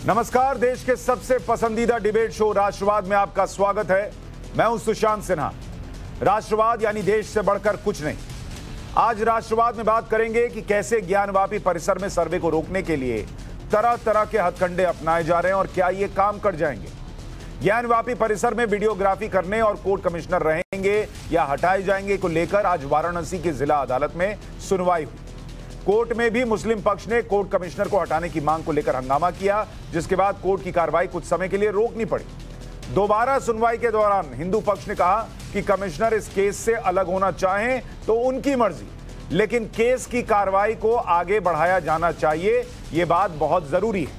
नमस्कार, देश के सबसे पसंदीदा डिबेट शो राष्ट्रवाद में आपका स्वागत है। मैं हूं सुशांत सिन्हा। राष्ट्रवाद यानी देश से बढ़कर कुछ नहीं। आज राष्ट्रवाद में बात करेंगे कि कैसे ज्ञानवापी परिसर में सर्वे को रोकने के लिए तरह तरह के हथकंडे अपनाए जा रहे हैं और क्या ये काम कर जाएंगे। ज्ञानवापी परिसर में वीडियोग्राफी करने और कोर्ट कमिश्नर रहेंगे या हटाए जाएंगे को लेकर आज वाराणसी की जिला अदालत में सुनवाई हुई। कोर्ट में भी मुस्लिम पक्ष ने कोर्ट कमिश्नर को हटाने की मांग को लेकर हंगामा किया, जिसके बाद कोर्ट की कार्रवाई कुछ समय के लिए रोकनी पड़ी। दोबारा सुनवाई के दौरान हिंदू पक्ष ने कहा कि कमिश्नर इस केस से अलग होना चाहें तो उनकी मर्जी, लेकिन केस की कार्रवाई को आगे बढ़ाया जाना चाहिए, यह बात बहुत जरूरी है।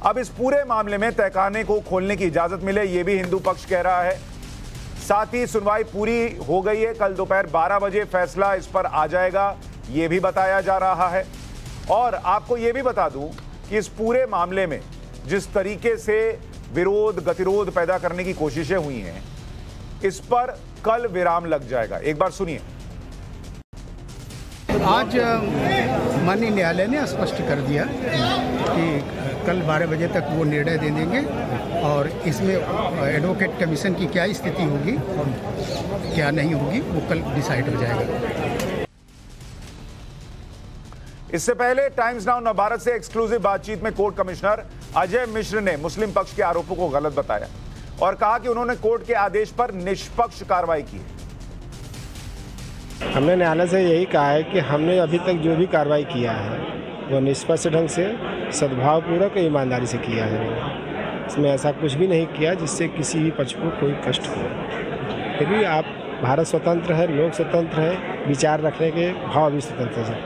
अब इस पूरे मामले में तहखाने को खोलने की इजाजत मिले, यह भी हिंदू पक्ष कह रहा है। साथ ही सुनवाई पूरी हो गई है, कल दोपहर 12 बजे फैसला इस पर आ जाएगा, यह भी बताया जा रहा है। और आपको यह भी बता दूं कि इस पूरे मामले में जिस तरीके से विरोध गतिरोध पैदा करने की कोशिशें हुई हैं, इस पर कल विराम लग जाएगा। एक बार सुनिए। आज माननीय न्यायालय ने स्पष्ट कर दिया कि कल 12 बजे तक वो निर्णय दे देंगे और इसमें एडवोकेट कमीशन की क्या स्थिति होगी और क्या नहीं होगी वो कल डिसाइड हो जाएगा। इससे पहले टाइम्स नाउ नवभारत से एक्सक्लूसिव बातचीत में कोर्ट कमिश्नर अजय मिश्र ने मुस्लिम पक्ष के आरोपों को गलत बताया और कहा कि उन्होंने कोर्ट के आदेश पर निष्पक्ष कार्रवाई की है। हमने न्यायालय से यही कहा है कि हमने अभी तक जो भी कार्रवाई किया है वो निष्पक्ष ढंग से, सद्भावपूर्वक और ईमानदारी से किया है। इसमें ऐसा कुछ भी नहीं किया जिससे किसी भी पक्ष को कोई कष्ट हो। फिर भी आप भारत स्वतंत्र है, लोग स्वतंत्र है, विचार रखने के भाव भी स्वतंत्र है,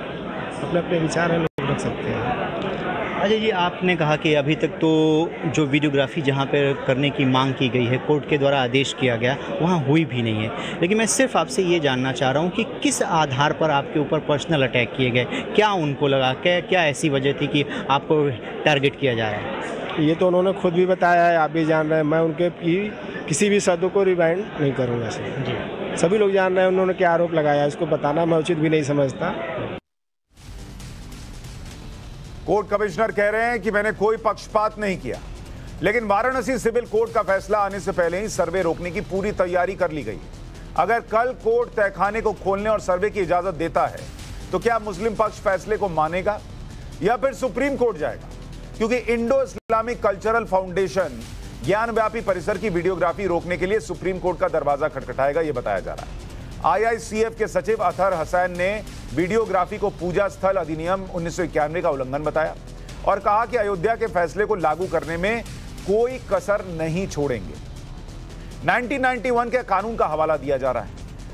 अपने अपने विचार है, लोग रख सकते हैं। अजय जी, आपने कहा कि अभी तक तो जो वीडियोग्राफी जहां पर करने की मांग की गई है, कोर्ट के द्वारा आदेश किया गया, वहां हुई भी नहीं है। लेकिन मैं सिर्फ आपसे ये जानना चाह रहा हूं कि किस आधार पर आपके ऊपर पर्सनल अटैक किए गए, क्या उनको लगा, क्या ऐसी वजह थी कि आपको टारगेट किया जा रहा है? ये तो उन्होंने खुद भी बताया है, आप भी जान रहे हैं। मैं उनके किसी भी शब्द को रिवाइंड नहीं करूँगा जी। सभी लोग जान रहे हैं उन्होंने क्या आरोप लगाया, इसको बताना मैं उचित भी नहीं समझता। कोर्ट कमिश्नर कह रहे हैं कि मैंने कोई पक्षपात नहीं किया, लेकिन वाराणसी सिविल कोर्ट का फैसला आने से पहले ही सर्वे रोकने की पूरी तैयारी कर ली गई है। अगर कल कोर्ट तहखाने को खोलने और सर्वे की इजाजत देता है तो क्या मुस्लिम पक्ष फैसले को मानेगा या फिर सुप्रीम कोर्ट जाएगा? क्योंकि Indo Islamic cultural foundation Gyanvapi परिसर की वीडियोग्राफी रोकने के लिए सुप्रीम कोर्ट का दरवाजा खटखटाएगा, यह बताया जा रहा है। IICF के सचिव अतहर हसैन ने वीडियोग्राफी को पूजा स्थल अधिनियम 1991 का उल्लंघन बताया और कहा कि अयोध्या के फैसले को लागू करने में कोई कसर नहीं छोड़ेंगे। 1991 के कानून का हवाला दिया जा रहा है।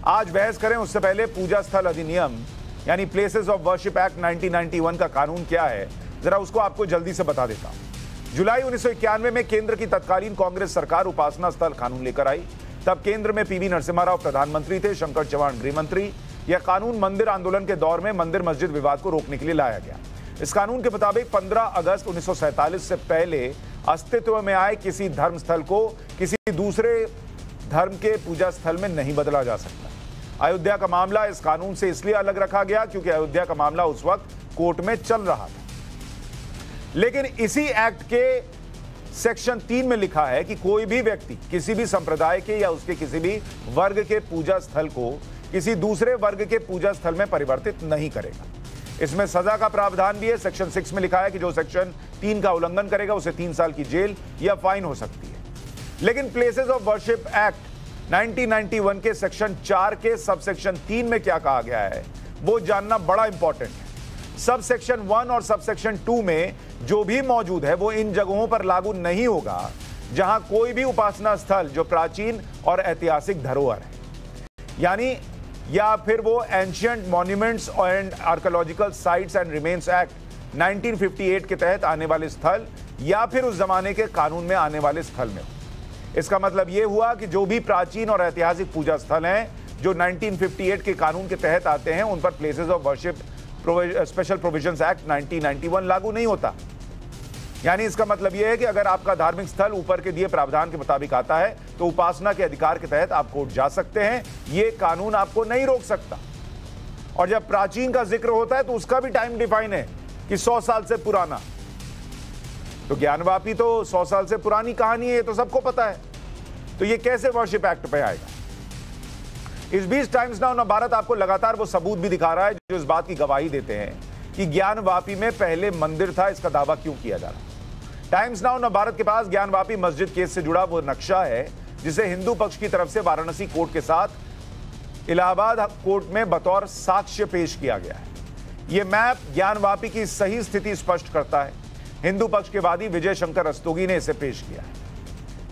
आज बहस करें उससे पहले पूजा स्थल अधिनियम यानी प्लेसेस ऑफ वर्शिप एक्ट 1991 का कानून क्या है, जरा उसको आपको जल्दी से बता देता हूं। जुलाई 1991 में केंद्र की तत्कालीन कांग्रेस सरकार उपासना स्थल कानून लेकर आई। तब केंद्र में PV नरसिम्हा राव प्रधानमंत्री थे, शंकर चौहान गृह मंत्री। यह कानून मंदिर आंदोलन के दौर में मंदिर मस्जिद विवाद को रोकने के लिए लाया गया। इस कानून के मुताबिक 15 अगस्त 1947 से पहले अस्तित्व में आए किसी धर्म स्थल को किसी दूसरे धर्म के पूजा स्थल में नहीं बदला जा सकता। अयोध्या का मामला इस कानून से इसलिए अलग रखा गया क्योंकि अयोध्या का मामला उस वक्त कोर्ट में चल रहा था। लेकिन इसी एक्ट के सेक्शन 3 में लिखा है कि कोई भी व्यक्ति किसी भी संप्रदाय के या उसके किसी भी वर्ग के पूजा स्थल को किसी दूसरे वर्ग के पूजा स्थल में परिवर्तित नहीं करेगा। इसमें सजा का प्रावधान भी है। सेक्शन 6 में लिखा है कि जो सेक्शन 3 का उल्लंघन करेगा उसे 3 साल की जेल या फाइन हो सकती है। लेकिन प्लेसेस ऑफ वर्शिप एक्ट 1991 के सेक्शन 4 के सब सेक्शन 3 में क्या कहा गया है वो जानना बड़ा इंपॉर्टेंट है। सब सेक्शन 1 और सब सेक्शन 2 में जो भी मौजूद है वो इन जगहों पर लागू नहीं होगा जहां कोई भी उपासना स्थल जो प्राचीन और ऐतिहासिक धरोहर है, यानी या फिर वो ancient monuments and archaeological sites and remains act 1958 के तहत आने वाले स्थल या फिर उस जमाने के कानून में आने वाले स्थल में हो। इसका मतलब यह हुआ कि जो भी प्राचीन और ऐतिहासिक पूजा स्थल हैं जो 1958 के कानून के तहत आते हैं उन पर places of worship special provisions act 1991 लागू नहीं होता। यानी इसका मतलब यह है कि अगर आपका धार्मिक स्थल ऊपर के दिए प्रावधान के मुताबिक आता है तो उपासना के अधिकार के तहत आप कोर्ट जा सकते हैं, यह कानून आपको नहीं रोक सकता। और जब प्राचीन का जिक्र होता है तो उसका भी टाइम डिफाइन है कि 100 साल से पुराना। तो ज्ञानवापी तो 100 साल से पुरानी कहानी है, ये तो सबको पता है। तो ये कैसे वर्शिप एक्ट पे आएगा? इस बीच टाइम्स नाउ भारत आपको लगातार वो सबूत भी दिखा रहा है जो इस बात की गवाही देते हैं कि ज्ञानवापी में पहले मंदिर था। इसका दावा क्यों किया जा रहा है? टाइम्स नाउ भारत के पास ज्ञानवापी मस्जिद केस से जुड़ा वो नक्शा है जिसे हिंदू पक्ष की तरफ से वाराणसी कोर्ट के साथ इलाहाबाद कोर्ट में बतौर साक्ष्य पेश किया गया है। यह मैप ज्ञानवापी की सही स्थिति स्पष्ट करता है। हिंदू पक्ष के वादी विजय शंकर रस्तोगी ने इसे पेश किया है।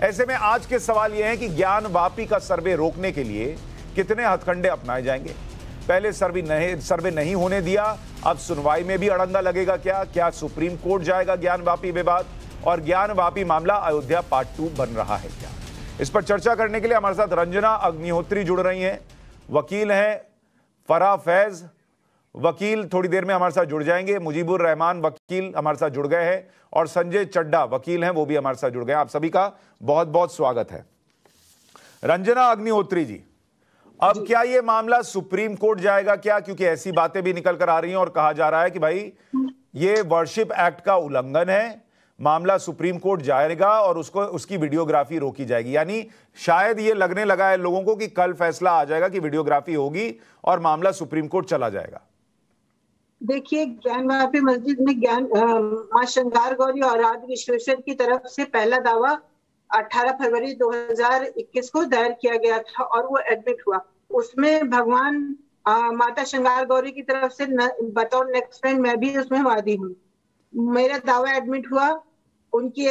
ऐसे में आज के सवाल यह है कि ज्ञानवापी का सर्वे रोकने के लिए कितने हथकंडे अपनाए जाएंगे? पहले सर्वे नहीं होने दिया, अब सुनवाई में भी अड़ंगा लगेगा क्या? क्या सुप्रीम कोर्ट जाएगा ज्ञानवापी विवाद? और ज्ञानवापी मामला अयोध्या पार्ट 2 बन रहा है क्या? इस पर चर्चा करने के लिए हमारे साथ रंजना अग्निहोत्री जुड़ रही हैं, वकील हैं। फराह फैज वकील थोड़ी देर में हमारे साथ जुड़ जाएंगे। मुजीबुर रहमान वकील हमारे साथ जुड़ गए हैं और संजय चड्डा वकील हैं, वो भी हमारे साथ जुड़ गए हैं। आप सभी का बहुत बहुत स्वागत है। रंजना अग्निहोत्री जी, अब क्या ये मामला सुप्रीम कोर्ट जाएगा क्या? क्योंकि ऐसी बातें भी निकल कर आ रही हैं और कहा जा रहा है कि भाई ये वर्शिप एक्ट का उल्लंघन है, मामला सुप्रीम कोर्ट जाएगा और उसकी वीडियोग्राफी रोकी जाएगी। यानी शायद ये लगने लगा है लोगों को कि कल फैसला आ जाएगा कि वीडियोग्राफी होगी और मामला सुप्रीम कोर्ट चला जाएगा। देखिए, ज्ञानवापी मस्जिद में मां श्रृंगार गौरी और आदि विश्वेश्वर की तरफ से पहला दावा 18 फरवरी 2021 को दायर किया गया था और वो एडमिट हुआ। उसमें भगवान माता श्रृंगार गौरी की तरफ से बतौर नेक्स्ट फ्रेंड मैं भी उसमें वादी हूँ। मेरा दावा एडमिट हुआ, उनकी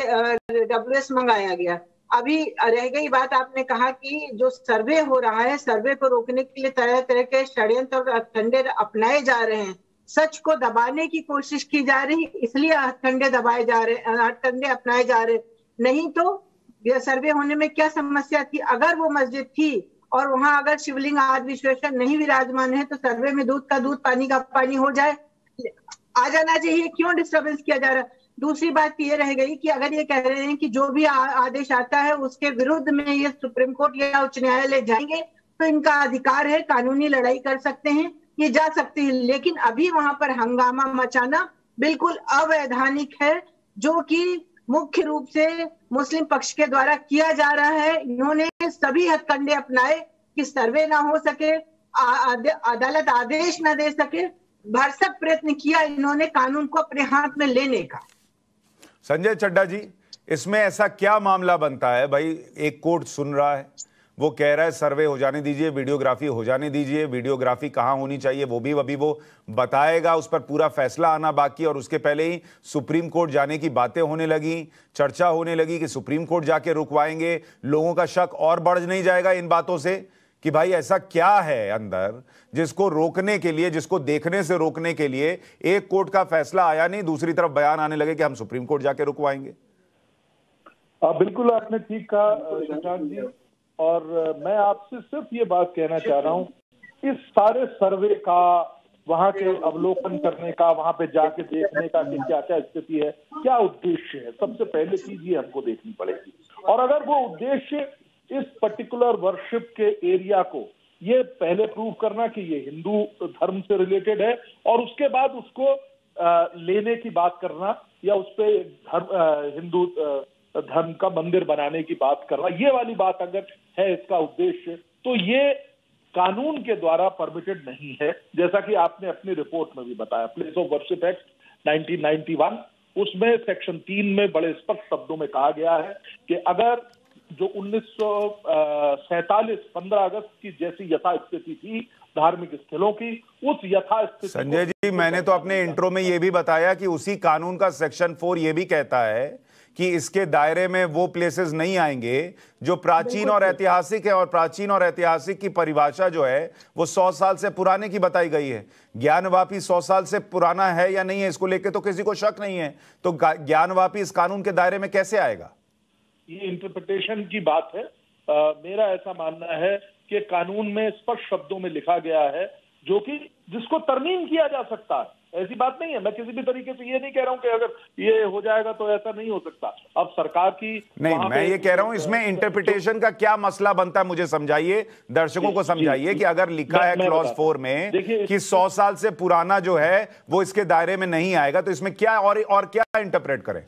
WS मंगाया गया। अभी रह गई बात, आपने कहा कि जो सर्वे हो रहा है, सर्वे को रोकने के लिए तरह तरह के षड्यंत्र और हथकंडे अपनाए जा रहे हैं। सच को दबाने की कोशिश की जा रही, इसलिए हथकंडे दबाए जा रहे, हथकंडे अपनाए जा रहे। नहीं तो यह सर्वे होने में क्या समस्या थी? अगर वो मस्जिद थी और वहां अगर शिवलिंग आदि विश्वेश्वर नहीं विराजमान है तो सर्वे में दूध का दूध पानी का पानी हो जाए, आ जाना चाहिए। क्यों डिस्टर्बेंस किया जा रहा है? दूसरी बात ये रह गई कि अगर ये कह रहे हैं कि जो भी आदेश आता है उसके विरुद्ध में ये सुप्रीम कोर्ट या उच्च न्यायालय जाएंगे तो इनका अधिकार है, कानूनी लड़ाई कर सकते हैं, ये जा सकते हैं। लेकिन अभी वहां पर हंगामा मचाना बिल्कुल अवैधानिक है, जो कि मुख्य रूप से मुस्लिम पक्ष के द्वारा किया जा रहा है। इन्होंने सभी हथकंडे अपनाए कि सर्वे ना हो सके, अदालत आदेश ना दे सके, भरसक प्रयत्न किया इन्होंने कानून को अपने हाथ में लेने का। संजय चड्डा जी, इसमें ऐसा क्या मामला बनता है? भाई एक कोर्ट सुन रहा है, वो कह रहा है सर्वे हो जाने दीजिए, वीडियोग्राफी हो जाने दीजिए। वीडियोग्राफी कहाँ होनी चाहिए वो भी अभी वो बताएगा, उस पर पूरा फैसला आना बाकी। और उसके पहले ही सुप्रीम कोर्ट जाने की बातें होने लगी, चर्चा होने लगी कि सुप्रीम कोर्ट जाके रुकवाएंगे। लोगों का शक और बढ़ नहीं जाएगा इन बातों से कि भाई ऐसा क्या है अंदर जिसको रोकने के लिए, जिसको देखने से रोकने के लिए एक कोर्ट का फैसला आया नहीं, दूसरी तरफ बयान आने लगे कि हम सुप्रीम कोर्ट जाके रुकवाएंगे। बिल्कुल आपने ठीक कहा शशांक जी, और मैं आपसे सिर्फ ये बात कहना चाह रहा हूँ, इस सारे सर्वे का, वहां के अवलोकन करने का, वहां पे जाके देखने का कि क्या क्या स्थिति है, क्या उद्देश्य है, सबसे पहले चीज ये हमको देखनी पड़ेगी। और अगर वो उद्देश्य इस पर्टिकुलर वर्शिप के एरिया को ये पहले प्रूव करना कि ये हिंदू धर्म से रिलेटेड है और उसके बाद उसको लेने की बात करना या उस पे हिंदू धर्म का मंदिर बनाने की बात करना, ये वाली बात अगर है इसका उद्देश्य, तो ये कानून के द्वारा परमिटेड नहीं है। जैसा कि आपने अपनी रिपोर्ट में भी बताया, प्लेस ऑफ वर्शिप एक्ट 1991, उसमें सेक्शन 3 में बड़े स्पष्ट शब्दों में कहा गया है कि अगर जो 1947 15 अगस्त की जैसी यथास्थिति थी धार्मिक स्थलों की, उस यथास्थिति। संजय जी, मैंने तो अपने इंट्रो में यह भी बताया कि उसी कानून का सेक्शन 4 ये भी कहता है कि इसके दायरे में वो प्लेसेस नहीं आएंगे जो प्राचीन और ऐतिहासिक है, और प्राचीन और ऐतिहासिक की परिभाषा जो है वो 100 साल से पुराने की बताई गई है। ज्ञानवापी 100 साल से पुराना है या नहीं है, इसको लेकर तो किसी को शक नहीं है। तो ज्ञानवापी इस कानून के दायरे में कैसे आएगा? ये इंटरप्रिटेशन की बात है। मेरा ऐसा मानना है कि कानून में स्पष्ट शब्दों में लिखा गया है, जो कि जिसको तरमीम किया जा सकता है। ऐसी बात नहीं है, मैं किसी भी तरीके से ये नहीं कह रहा हूं कि अगर ये हो जाएगा तो ऐसा नहीं हो सकता। अब सरकार की नहीं, मैं ये कह रहा हूं इसमें इंटरप्रिटेशन का क्या मसला बनता है, मुझे समझाइए, दर्शकों को समझाइए कि अगर लिखा है क्लॉज 4 में कि 100 साल से पुराना जो है वो इसके दायरे में नहीं आएगा, तो इसमें क्या और क्या इंटरप्रेट करें?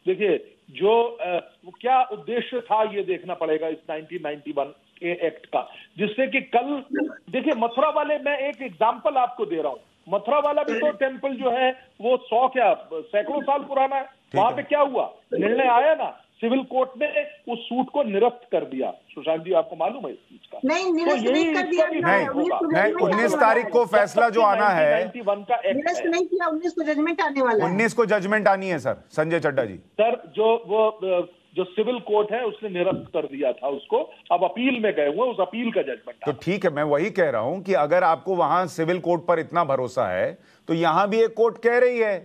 देखिए जो क्या उद्देश्य था ये देखना पड़ेगा इस 1991 के एक्ट का, जिससे कि कल देखिए मथुरा वाले, मैं एक एग्जांपल आपको दे रहा हूं, मथुरा वाला भी तो टेम्पल जो है वो सैकड़ों साल पुराना है। वहां पे क्या हुआ, निर्णय आया ना, सिविल कोर्ट ने उस सूट को निरस्त कर दिया। सुशांत जी आपको मालूम है इस चीज का? नहीं, निरस्त तो नहीं कर दिया। नहीं, 19 तारीख को फैसला जो आना है, 1991 का एक्ट निरस्त नहीं किया, 19 को जजमेंट आने वाला है। 19 को जजमेंट आनी है सर, संजय चड्डा जी। सर जो सिविल कोर्ट है उसने निरस्त कर दिया था उसको, अब अपील में गए हुए, उस अपील का जजमेंट। तो ठीक है, मैं वही कह रहा हूं कि अगर आपको वहां सिविल कोर्ट पर इतना भरोसा है तो यहां भी एक कोर्ट कह रही है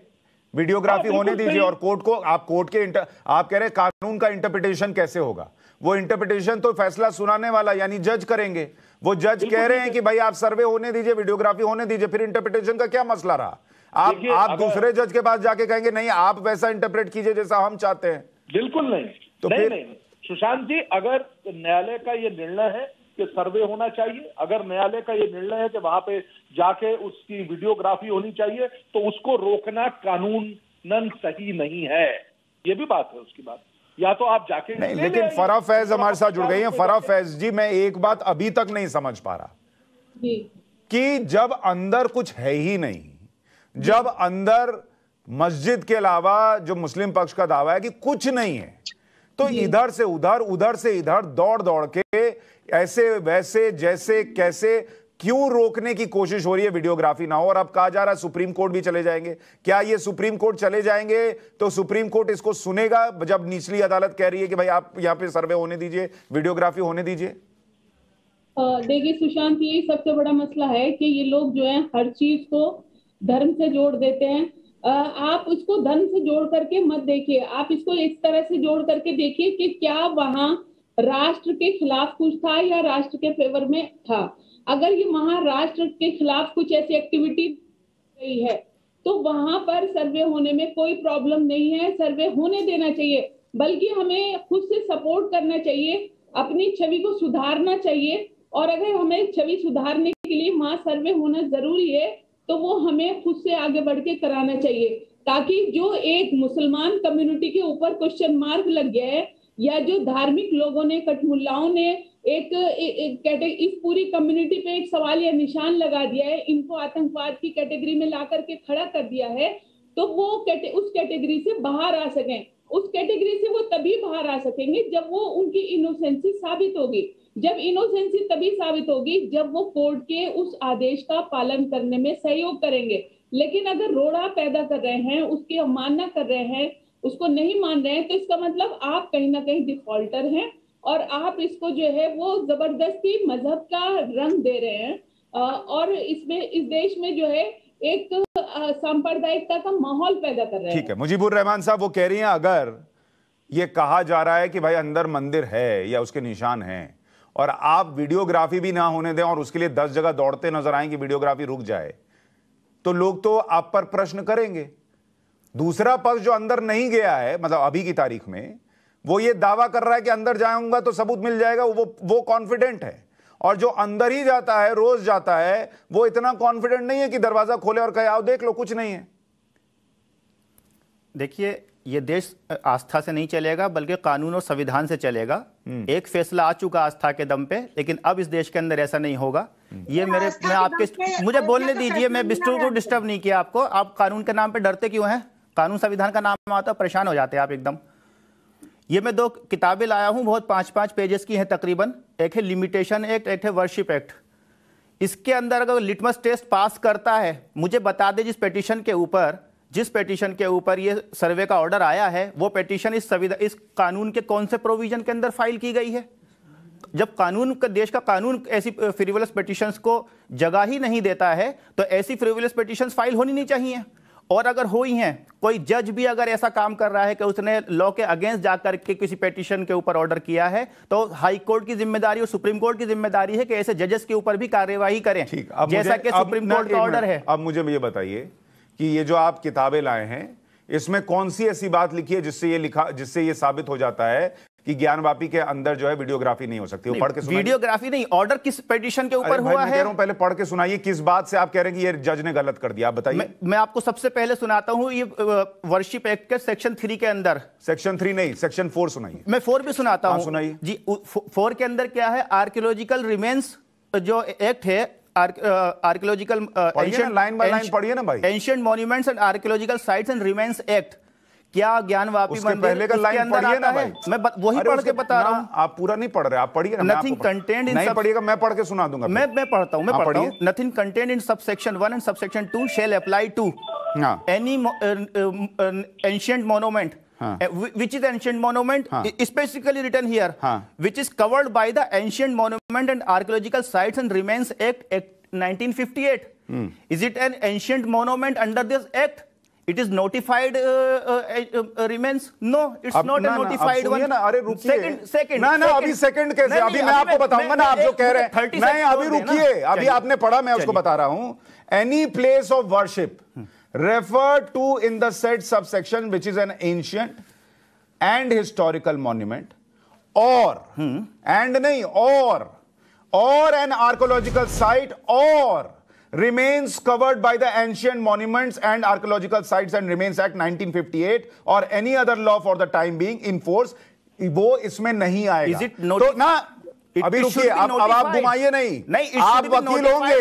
वीडियोग्राफी होने दीजिए, और कोर्ट को आप आप कह रहे हैं कानून का इंटरप्रिटेशन कैसे होगा, वो इंटरप्रिटेशन तो फैसला सुनाने वाला यानी जज करेंगे। वो जज कह रहे हैं कि भाई आप सर्वे होने दीजिए, वीडियोग्राफी होने दीजिए, फिर इंटरप्रिटेशन का क्या मसला रहा? आप दूसरे जज के पास जाके कहेंगे नहीं आप वैसा इंटरप्रेट कीजिए जैसा हम चाहते हैं। बिल्कुल नहीं। तो नहीं सुशांत जी, अगर न्यायालय का ये निर्णय है कि सर्वे होना चाहिए, अगर न्यायालय का ये निर्णय है कि वहां पे जाके उसकी वीडियोग्राफी होनी चाहिए, तो उसको रोकना कानूनन सही नहीं है, ये भी बात है उसकी बात। या तो आप जाके नहीं, लेकिन फराह फैज हमारे साथ जुड़ गई हैं। फराह फैज जी, मैं एक बात अभी तक नहीं समझ पा रहा कि जब अंदर कुछ है ही नहीं, जब अंदर मस्जिद के अलावा जो मुस्लिम पक्ष का दावा है कि कुछ नहीं है, तो इधर से उधर से इधर दौड़ दौड़ के ऐसे वैसे जैसे कैसे क्यों रोकने की कोशिश हो रही है वीडियोग्राफी ना हो? और अब कहा जा रहा है सुप्रीम कोर्ट भी चले जाएंगे। क्या ये सुप्रीम कोर्ट चले जाएंगे तो सुप्रीम कोर्ट इसको सुनेगा जब निचली अदालत कह रही है कि भाई आप यहां पे सर्वे होने दीजिए, वीडियोग्राफी होने दीजिए? देखिए सुशांत, ये सबसे बड़ा मसला है कि ये लोग जो है हर चीज को धर्म से जोड़ देते हैं। आप उसको धर्म से जोड़ करके मत देखिए, आप इसको इस तरह से जोड़ करके देखिए कि क्या वहां राष्ट्र के खिलाफ कुछ था या राष्ट्र के फेवर में था। अगर ये वहां राष्ट्र के खिलाफ कुछ ऐसी एक्टिविटी गई है तो वहां पर सर्वे होने में कोई प्रॉब्लम नहीं है, सर्वे होने देना चाहिए। बल्कि हमें खुद से सपोर्ट करना चाहिए, अपनी छवि को सुधारना चाहिए, और अगर हमें छवि सुधारने के लिए वहां सर्वे होना जरूरी है तो वो हमें खुद से आगे बढ़ के कराना चाहिए, ताकि जो एक मुसलमान कम्युनिटी के ऊपर क्वेश्चन मार्क लग गया है, या जो धार्मिक लोगों ने, कठमुल्लाओं ने इस पूरी कम्युनिटी पे एक सवाल या निशान लगा दिया है, इनको आतंकवाद की कैटेगरी में ला करके खड़ा कर दिया है, तो वो उस कैटेगरी से बाहर आ सकें। उस कैटेगरी से वो तभी बाहर आ सकेंगे जब वो उनकी इनोसेंसी साबित होगी। जब इनोसेंसी तभी साबित होगी जब वो कोर्ट के उस आदेश का पालन करने में सहयोग करेंगे। लेकिन अगर रोड़ा पैदा कर रहे हैं, उसकी अवमानना कर रहे हैं, उसको नहीं मान रहे हैं, तो इसका मतलब आप कहीं ना कहीं डिफॉल्टर हैं और आप इसको जो है वो जबरदस्ती मजहब का रंग दे रहे हैं। और इसमें इस देश में जो है एक सांप्रदायिकता का माहौल पैदा कर रहे हैं। ठीक है, मुजीबुर रहमान साहब वो कह रही हैं अगर ये कहा जा रहा है कि भाई अंदर मंदिर है या उसके निशान हैं और आप वीडियोग्राफी भी ना होने दें और उसके लिए 10 जगह दौड़ते नजर आए कि वीडियोग्राफी रुक जाए, तो लोग तो आप पर प्रश्न करेंगे। दूसरा पक्ष जो अंदर नहीं गया है, मतलब अभी की तारीख में, वो ये दावा कर रहा है कि अंदर जाऊंगा तो सबूत मिल जाएगा, वो कॉन्फिडेंट है। और जो अंदर ही जाता है, रोज जाता है, वो इतना कॉन्फिडेंट नहीं है कि दरवाजा खोले और कहे आओ देख लो कुछ नहीं है। देखिए, ये देश आस्था से नहीं चलेगा बल्कि कानून और संविधान से चलेगा। एक फैसला आ चुका आस्था के दम पे, लेकिन अब इस देश के अंदर ऐसा नहीं होगा। ये मैं आपके मुझे बोलने दीजिए, मैं बिस्टू को डिस्टर्ब नहीं किया आपको। आप कानून के नाम पे डरते क्यों हैं? कानून संविधान का नाम आता परेशान हो जाते हैं आप एकदम। ये मैं 2 किताबें लाया हूं, बहुत 5-5 पेजेस की हैं तकरीबन। एक है लिमिटेशन एक्ट, एक है वर्शिप एक्ट। इसके अंदर अगर लिटमस टेस्ट पास करता है, मुझे बता दे जिस पेटिशन के ऊपर ये सर्वे का ऑर्डर आया है, वो पेटिशन इस कानून के कौन से प्रोविजन के अंदर फाइल की गई है? जब कानून का, देश का कानून ऐसी फ्रिवोलस पेटिशंस को जगह ही नहीं देता है, तो ऐसी फ्रिवोलस पेटिशंस फाइल होनी नहीं चाहिए। और अगर हुई हैं, कोई जज भी अगर ऐसा काम कर रहा है कि उसने लॉ के अगेंस्ट जाकर के किसी पेटिशन के ऊपर ऑर्डर किया है, तो हाई कोर्ट की जिम्मेदारी और सुप्रीम कोर्ट की जिम्मेदारी है कि ऐसे जजेस के ऊपर भी कार्यवाही करें, जैसा कि सुप्रीम कोर्ट का ऑर्डर है। अब मुझे ये बताइए कि ये जो आप किताबें लाए हैं, इसमें कौन सी ऐसी बात लिखी है जिससे ये साबित हो जाता है कि ज्ञानवापी के अंदर जो है वीडियोग्राफी नहीं हो सकती? वो पढ़ के सुनाइए। वीडियोग्राफी नहीं, ऑर्डर किस पिटीशन के ऊपर हुआ है? कह रहा हूं पहले पढ़ के सुनाइए, किस बात से आप कह रहे हैं कि ये जज ने गलत कर दिया, आप बताइए। मैं आपको सबसे पहले सुनाता हूं, ये वर्शिप एक्ट के सेक्शन 3 के अंदर। सेक्शन 3 नहीं, सेक्शन 4 सुनाइए। मैं 4 भी सुनाता हूं। सुनाइए जी। 4 के अंदर क्या है? आर्कियोलॉजिकल रिमेन्स जो एक्ट है, आर्कियोलॉजिकल लाइन बाय लाइन पढ़िए ना भाई। Ancient monuments and archaeological sites and remains act, क्या ज्ञानवापी मंदिर पहले का लाइन पढ़िए ना भाई। मैं वही पढ़ के बता रहा हूं। आप पूरा नहीं पढ़ रहे, आप पढ़िए ना। नथिंग कंटेंट इन, नहीं पढ़िएगा, मैं पढ़ के सुना दूंगा। मैं पढ़ता हूं। Nothing contained in subsection 1 and subsection 2 shall apply to any ancient monument which is ancient monument, specifically written here, which is covered by the Ancient Monument and Archaeological Sites and Remains Act 1958. Is it an ancient monument under this act? It is notified remains? No, it's not a notified one. अरे रुकिए, second ना अभी second कैसे? अभी मैं आपको बताऊंगा ना, आप जो कह रहे हैं। नहीं अभी रुकिए, अभी आपने पढ़ा, मैं उसको बता रहा हूं। Any place of worship referred to in the said subsection which is an ancient and historical monument or and nahi or an archaeological site or remains covered by the Ancient Monuments and Archaeological Sites and Remains Act 1958 or any other law for the time being in force, वो इसमें नहीं आएगा। Is it तो ना अभी रुकिए, अब आप घुमाइए नहीं, आप वकील होंगे,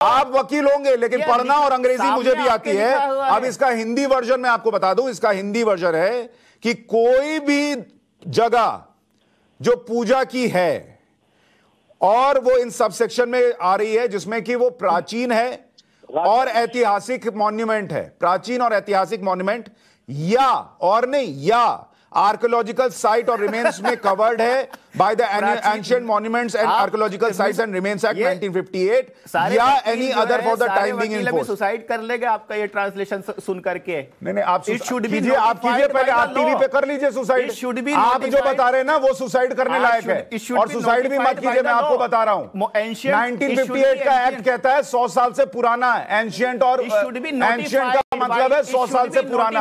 आप वकील होंगे, लेकिन पढ़ना और अंग्रेजी मुझे भी आती है। अब इसका हिंदी वर्जन मैं आपको बता दूं, इसका हिंदी वर्जन है कि कोई भी जगह जो पूजा की है और वो इन सबसेक्शन में आ रही है जिसमें कि वो प्राचीन है और ऐतिहासिक मॉन्यूमेंट है, प्राचीन और ऐतिहासिक मॉन्यूमेंट या आर्कियोलॉजिकल साइट और रिमेन्स में कवर्ड है bye the ancient monuments and archaeological sites and remains act 1958 या any other for the time being in force. Suicide कर लेगा आपका ये ट्रांसलेशन सुन करके। नहीं आप कीजिए, आप कीजिए, पहले आप टीवी पे कर लीजिए सुसाइड। आप जो बता रहे हैं ना वो सुसाइड करने लायक है, और सुसाइड भी मत कीजिए, मैं आपको बता रहा हूं। 1958 का एक्ट कहता है 100 साल से पुराना है। एंशिएंट और एंशिएंट का मतलब है 100 साल से पुराना।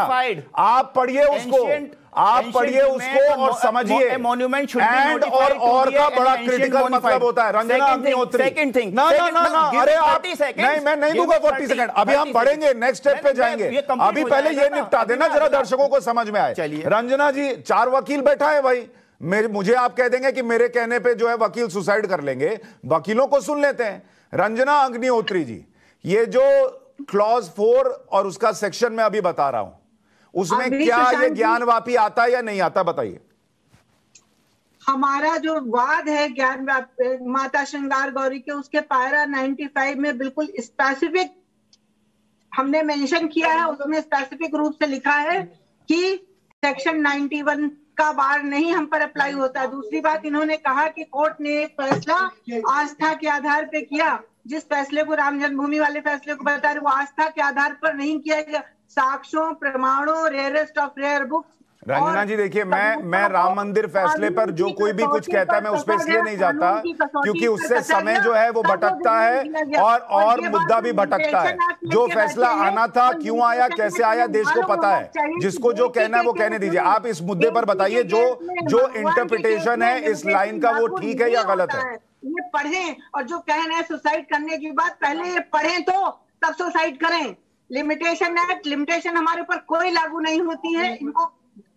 आप पढ़िए उसको, आप पढ़िए उसको और समझिए। मॉन्यूमेंट एंड और का बड़ा क्रिटिकल मतलब होता है। रंजना अग्निहोत्री, सेकंड थिंग, ना अरे आप नहीं, मैं नहीं दूंगा 40 सेकंड। अभी हम बढ़ेंगे, नेक्स्ट स्टेप पे जाएंगे। अभी पहले ये निपटा देना, जरा दर्शकों को समझ में आए। रंजना जी, 4 वकील बैठा है भाई, मुझे आप कह देंगे कि मेरे कहने पे जो है वकील सुसाइड कर लेंगे। वकीलों को सुन लेते हैं। रंजना अग्निहोत्री जी, ये जो क्लॉज 4 और उसका सेक्शन में अभी बता रहा हूं, उसमें क्या ये ज्ञानवापी आता है या नहीं आता, बताइए। हमारा जो वाद है ज्ञानवापी माता श्रृंगार गौरी के, उसके पायरा 95 में बिल्कुल स्पेसिफिक हमने मेंशन किया है, उसमें स्पेसिफिक रूप से लिखा है कि सेक्शन 91 का बार नहीं हम पर अप्लाई होता। दूसरी बात, इन्होंने कहा कि कोर्ट ने एक फैसला आस्था के आधार पे किया। जिस फैसले को राम जन्मभूमि वाले फैसले को बता रहे, वो आस्था के आधार पर नहीं किया गया। साक्ष्यों, प्रमाणों, rarest of rare books. Ranjana ji देखिए, मैं राम मंदिर फैसले पर जो कोई भी कुछ कहता है मैं उस पर इसलिए नहीं जाता क्योंकि उससे समय जो है वो भटकता है और मुद्दा भी भटकता है। जो फैसला आना था, क्यों आया, कैसे आया, देश को पता है। जिसको जो कहना है वो कहने दीजिए। आप इस मुद्दे पर बताइए, जो इंटरप्रिटेशन है इस लाइन का वो ठीक है या गलत है? ये पढ़ें, और जो कह रहे हैं सुसाइड करने की बात, पहले ये पढ़ें तो तब सुसाइड करें। लिमिटेशन एक्ट, लिमिटेशन हमारे ऊपर कोई लागू नहीं होती है, इनको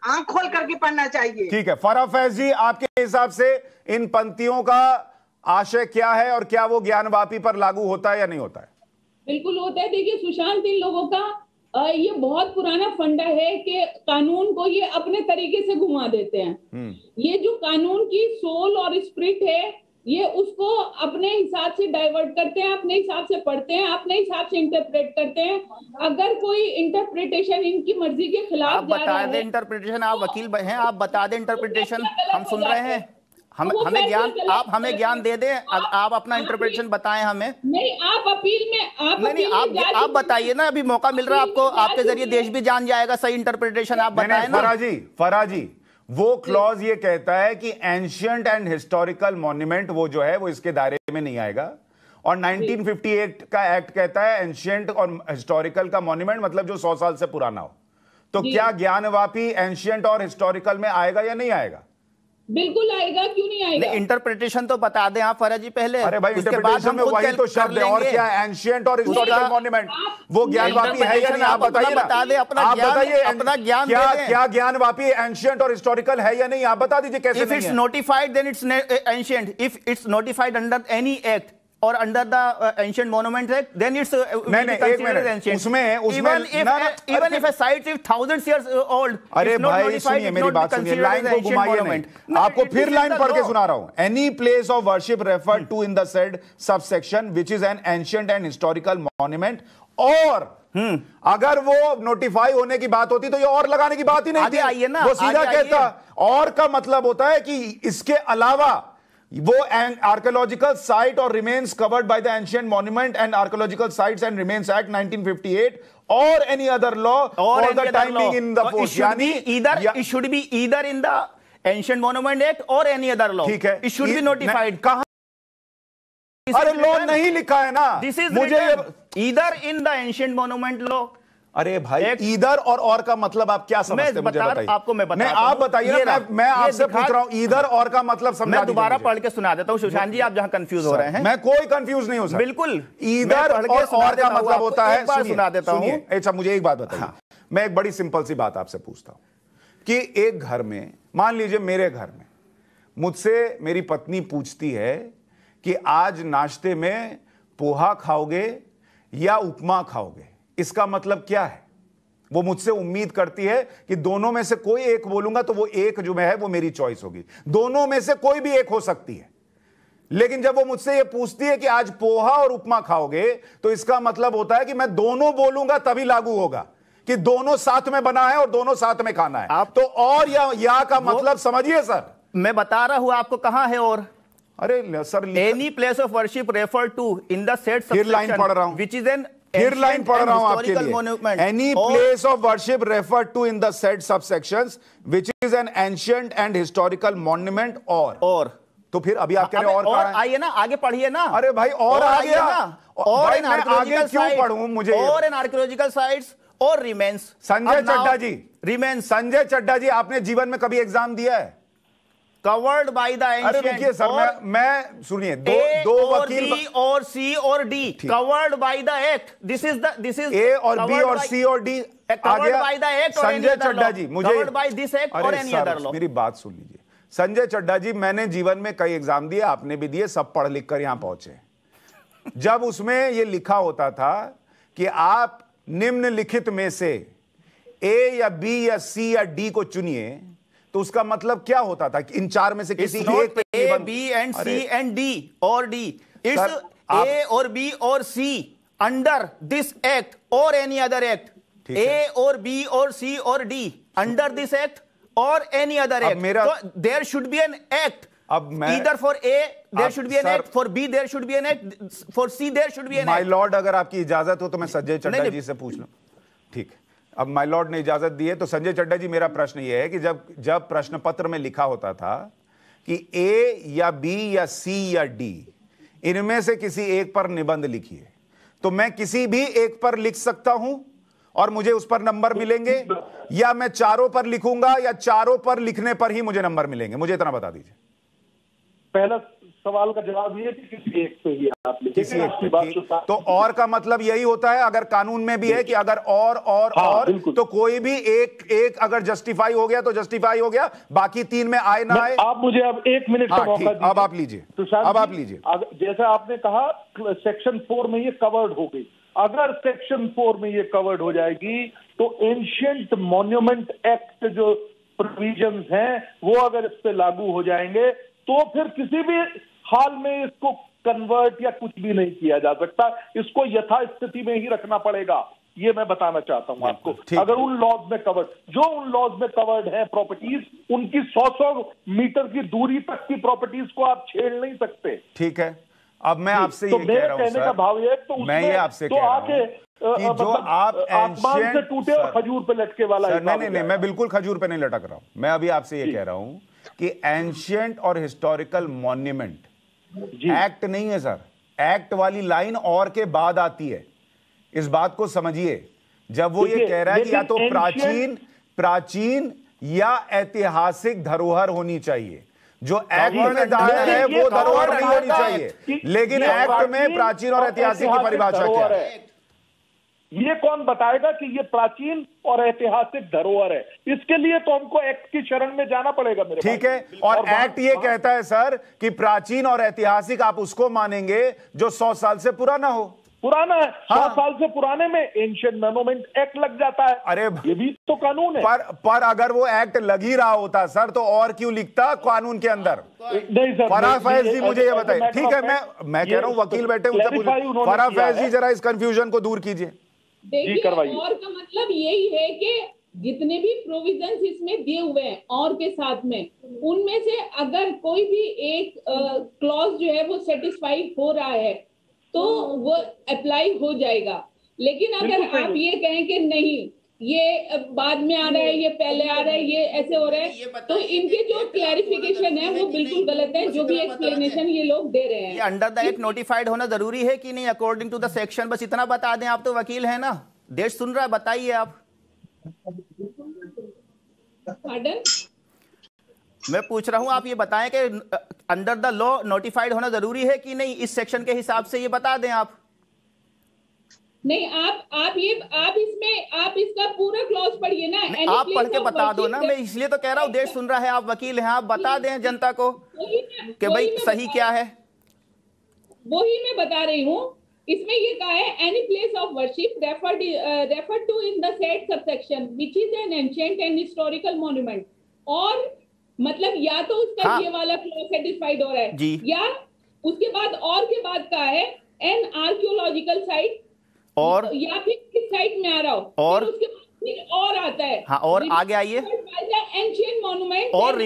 आंख खोल करके पढ़ना चाहिए। ठीक है, फराह फैज जी, आपके हिसाब से इन पंक्तियों का आशय क्या है और क्या वो ज्ञानवापी पर लागू होता है या नहीं होता है? बिल्कुल होता है। देखिए सुशांत, इन लोगों का ये बहुत पुराना फंडा है कि कानून को ये अपने तरीके से घुमा देते हैं। ये जो कानून की सोल और स्पिरिट है, ये उसको अपने हिसाब से डाइवर्ट करते हैं, अपने हिसाब से पढ़ते हैं, अपने हिसाब से इंटरप्रेट करते हैं। अगर कोई इंटरप्रिटेशन इनकी मर्जी के खिलाफ आप बता दें इंटरप्रिटेशन, आप वकील हैं, आप बता दें इंटरप्रिटेशन, हम सुन रहे हैं। हमें ज्ञान, आप हमें ज्ञान दे दें, आप अपना इंटरप्रिटेशन बताएं हमें। नहीं, आप अपील में नहीं, आप बताइए ना, अभी मौका मिल रहा है आपको, आपके जरिए देश भी जान जाएगा। सही इंटरप्रिटेशन आप बताएं ना। फराह जी, वो क्लॉज ये कहता है कि एंशिएंट एंड हिस्टोरिकल मॉन्यूमेंट वो जो है वो इसके दायरे में नहीं आएगा, और 1958 का एक्ट कहता है एंशिएंट और हिस्टोरिकल का मॉन्यूमेंट मतलब जो 100 साल से पुराना हो। तो क्या ज्ञानवापी एंशिएंट और हिस्टोरिकल में आएगा या नहीं आएगा? बिल्कुल आएगा, क्यों नहीं आएगा? इंटरप्रिटेशन तो बता दें आप फराज जी पहले। अरे भाई, इंटरप्रिटेशन में वही तो शब्द है, और क्या है? एंशिएंट और हिस्टोरिकल मॉन्यूमेंट, वो ज्ञानवापी है या नहीं? आप बताइए, बता दें अपना ज्ञान, क्या ज्ञानवापी एंशिएंट और हिस्टोरिकल है या नहीं? आप बता दीजिए कैसे। If it's notified then it's ancient, if it's notified under any act और under the ancient monument act then it's considered ancient. उसमें even if a site is thousands years old. अरे भाई सुनिए मेरी बात, सुनिए, लाइन को घुमाइए नहीं, आपको फिर लाइन पढ़ के सुना रहा हूं। Any place of worship referred to in the said subsection which is an ancient and historical monument, और अगर वो नोटिफाई होने की बात होती तो ये और लगाने की बात ही नहीं थी, आइए ना, वो सीधा कहता। और का मतलब होता है कि इसके अलावा वो आर्कियोलॉजिकल साइट और remains covered by the ancient monument and archaeological sites and remains act 1958 और एनी अदर लॉ और the timing in the force, यानी it should be either in the ancient monument act और any other law. ठीक है, it should be notified. कहां? अरे law नहीं लिखा है ना, दिस इज मुझे either in the ancient monument law. अरे भाई, ईदर और का मतलब आप क्या समझते हैं? मुझे बताइए। आपको मैं बता, आप बताइए, मैं आपसे पूछ रहा हूं ईदर और का मतलब समझा। मैं दोबारा पढ़ के सुना देता हूं सुशांत जी, आप जहां कंफ्यूज हो रहे हैं। मैं कोई कंफ्यूज नहीं हूं सर, बिल्कुल। ईदर और का मतलब होता है, सुना देता हूं। अच्छा मुझे एक बात बताइए, मैं एक बड़ी सिंपल सी बात आपसे पूछता हूं कि एक घर में, मान लीजिए मेरे घर में, मुझसे मेरी पत्नी पूछती है कि आज नाश्ते में पोहा खाओगे या उपमा खाओगे, इसका मतलब क्या है? वो मुझसे उम्मीद करती है कि दोनों में से कोई एक बोलूंगा तो वो एक जो है वो मेरी चॉइस होगी, दोनों में से कोई भी एक हो सकती है। लेकिन जब वो मुझसे ये पूछती है कि आज पोहा और उपमा खाओगे, तो इसका मतलब होता है कि मैं दोनों बोलूंगा तभी लागू होगा, कि दोनों साथ में बना है और दोनों साथ में खाना है। आप तो और या का मतलब समझिए सर। मैं बता रहा हूं आपको कहां है। और अरे sir, any place of worship refer to in the said फिर लाइन पढ़ रहा हूं, विच इज एन, फिर लाइन पढ़ रहा हूं आपके लिए। Any place of worship refer to in the said subsections which is an ancient and historical monument और तो फिर अभी आप कह रहे हैं और आइए ना, आगे पढ़िए ना। अरे भाई और आ गया ना, और इन आगे क्यों पढ़ूं? मुझे और इन आर्कियोलॉजिकल साइट्स और रिमेन्स। संजय चड्डा जी, रिमेन्स, संजय चड्डा जी, आपने जीवन में कभी एग्जाम दिया है? Covered by the ancient. अरे रुकिए सर, मैं सुनिए, दो वकील, बी और सी और D covered by the act. This is A और बी और सी और D covered by the act. Sanjay Chadda ji, मुझे कवर्ड बाय दिस एक्ट और एनी अदर लॉ। मेरी बात सुन लीजिए संजय चड्डा जी, मैंने जीवन में कई एग्जाम दिए, आपने भी दिए, सब पढ़ लिख कर यहां पहुंचे। जब उसमें यह लिखा होता था कि आप निम्नलिखित में से ए या बी या सी या डी को चुनिए, तो उसका मतलब क्या होता था कि इन चार में से किसी एक पे A B and C and D और डी, इट्स ए और बी और सी अंडर दिस एक्ट और एनी अदर एक्ट। ए और बी और सी और डी अंडर दिस एक्ट और any other act. There should be an act. अब मैं either for A there should be an act, for B there should be an act, for C there should be an act. My Lord, अगर आपकी इजाजत हो तो मैं संजय चड्डा जी से पूछ लूं। ठीक है, अब माय लॉर्ड ने इजाजत दी है तो संजय चड्डा जी, मेरा प्रश्न यह है कि जब प्रश्न पत्र में लिखा होता था कि ए या बी या सी या डी, इनमें से किसी एक पर निबंध लिखिए, तो मैं किसी भी एक पर लिख सकता हूं और मुझे उस पर नंबर मिलेंगे, या मैं चारों पर लिखूंगा या चारों पर लिखने पर ही मुझे नंबर मिलेंगे? मुझे इतना बता दीजिए। पहला सवाल का जवाब ये कि किसी एक पे ही आप लिखिए, किसी एक पे। तो और का मतलब यही होता है, अगर कानून में भी है कि अगर और तो कोई भी एक अगर जस्टिफाई हो गया तो जस्टिफाई हो गया, बाकी तीन में आए ना आए। आप मुझे अब 1 मिनट का मौका दीजिए। अब आप लीजिए, अब आप लीजिए। जैसा आपने कहा सेक्शन 4 में ये कवर्ड हो गई, अगर सेक्शन 4 में ये कवर्ड हो जाएगी तो एंशिएंट मॉन्यूमेंट एक्ट जो प्रोविजंस हैं वो अगर इस पे लागू हो जाएंगे तो फिर किसी भी हाल में इसको कन्वर्ट या कुछ भी नहीं किया जा सकता, इसको यथास्थिति में ही रखना पड़ेगा। ये मैं बताना चाहता हूं आपको। अगर उन लॉज में कवर्ड है प्रॉपर्टीज, उनकी 100 मीटर की दूरी तक की प्रॉपर्टीज को आप छेड़ नहीं सकते। ठीक है, अब मैं आपसे तो ये कह रहा हूं कहने का भाव ये, तो मैं ये आपसे कह रहा हूं कि जो आप आसमान से टूटे और खजूर पे लटके वाला। नहीं, मैं बिल्कुल खजूर पे नहीं लटक रहा हूं। मैं अभी आपसे ये कह रहा हूं कि एंशिएंट और हिस्टोरिकल मॉन्यूमेंट एक्ट नहीं है सर, एक्ट वाली लाइन और के बाद आती है, इस बात को समझिए। जब वो ये कह रहा है कि या तो प्राचीन या ऐतिहासिक धरोहर होनी चाहिए, जो एक्ट में दायर है वो धरोहर नहीं होनी चाहिए, लेकिन एक्ट में प्राचीन और ऐतिहासिक की परिभाषा क्या है? ये कौन बताएगा कि ये प्राचीन और ऐतिहासिक धरोहर है? इसके लिए तो हमको एक्ट की शरण में जाना पड़ेगा मेरे। ठीक है, और एक्ट ये कहता है सर कि प्राचीन और ऐतिहासिक आप उसको मानेंगे जो 100 साल से पुराना हो। पुराना है, 100 साल से पुराने में एंशिएंट मॉन्यूमेंट एक्ट लग जाता है। अरे ये भी तो कानून है। पर अगर वो एक्ट लग ही रहा होता सर तो और क्यों लिखता कानून के अंदर? नहीं सर, फराह फैज जी मुझे ये बताइए। ठीक है, मैं कह रहा हूं वकील बैठे उनसे, फराह फैज जी जरा इस कंफ्यूजन को दूर कीजिए। देखिए, और का मतलब यही है कि जितने भी प्रोविजंस इसमें दिए हुए हैं और के साथ में, उनमें से अगर कोई भी एक क्लॉज जो है वो सेटिस्फाई हो रहा है तो वो अप्लाई हो जाएगा। लेकिन अगर आप ये कहें कि नहीं ये बाद में आ रहा है, ये पहले आ रहा है, ये ऐसे हो रहा है, तो इनके जो क्लैरिफिकेशन है वो बिल्कुल गलत है। जो भी एक्सप्लेनेशन ये लोग दे रहे हैं, अंडर द एक्ट नोटिफाइड होना जरूरी है कि नहीं अकॉर्डिंग टू द सेक्शन? बस इतना बता दें, आप तो वकील हैं ना, देश सुन रहा है, बताइए आप। मैं पूछ रहा हूं, आप ये बताएं कि अंडर द लॉ नोटिफाइड होना जरूरी है कि नहीं, इस सेक्शन के हिसाब से ये बता दें आप। नहीं, आप इसका पूरा क्लॉज पढ़िए ना। आप पढ़ के बता दो ना, मैं इसलिए तो कह रहा हूँ देश सुन रहा है, आप वकील हैं, आप बता दें जनता को कि भाई सही क्या है। वही मैं बता रही हूँ, इसमें ये कहा है any place of worship referred to in the said subsection which is an ancient and historical monument. और मतलब या तो उसका ये वाला क्लॉज सेटिस्फाइड हो रहा है जी, या उसके बाद और के बाद कहा है एन आर्कियोलॉजिकल साइट, और या फिर किस साइट में आ रहा हो, और उसके बाद फिर और आता है। हाँ, और आगे आइए, एंशिएंट मॉन्यूमेंट और